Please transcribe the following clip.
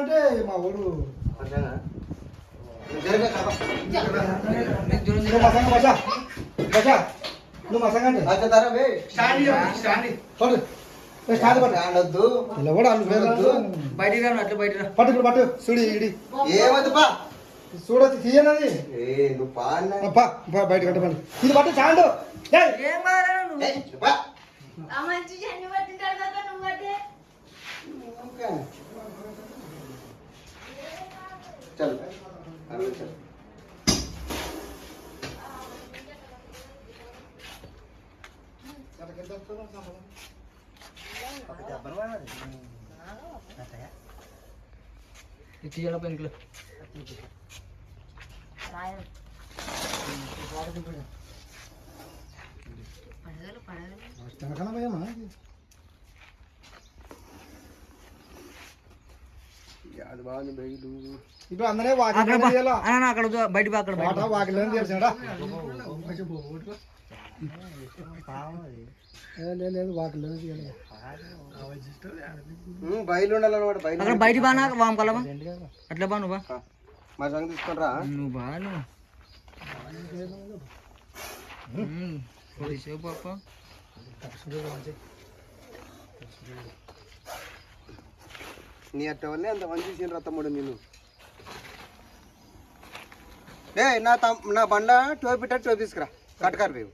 అంటే మా ఊరు నువ్వు మసంగా పట్టు పట్టు చూడు ఇడి చూడొచ్చు తీయనది బయట కట్టమని ఇది పట్టు చాండు చల్ తీయాల పెన్కులు ఇప్పుడు అందరే అక్కడ బయట వాకిలో తెలిసాడా లేదు వాకిలో బయలు ఉండాలన్నమాట అక్కడ బయట బాగా వామ్ కలవా అట్లా బా నువ్వు మా సంగతి తీసుకుంటారా నువ్వు బా నువ్వు పాప నీ అట్ట వల్లే అంత మంచి సీన్ తమ్ముడు నేను నా బండ టోపీ తీసుకురా కట్కారు రేవు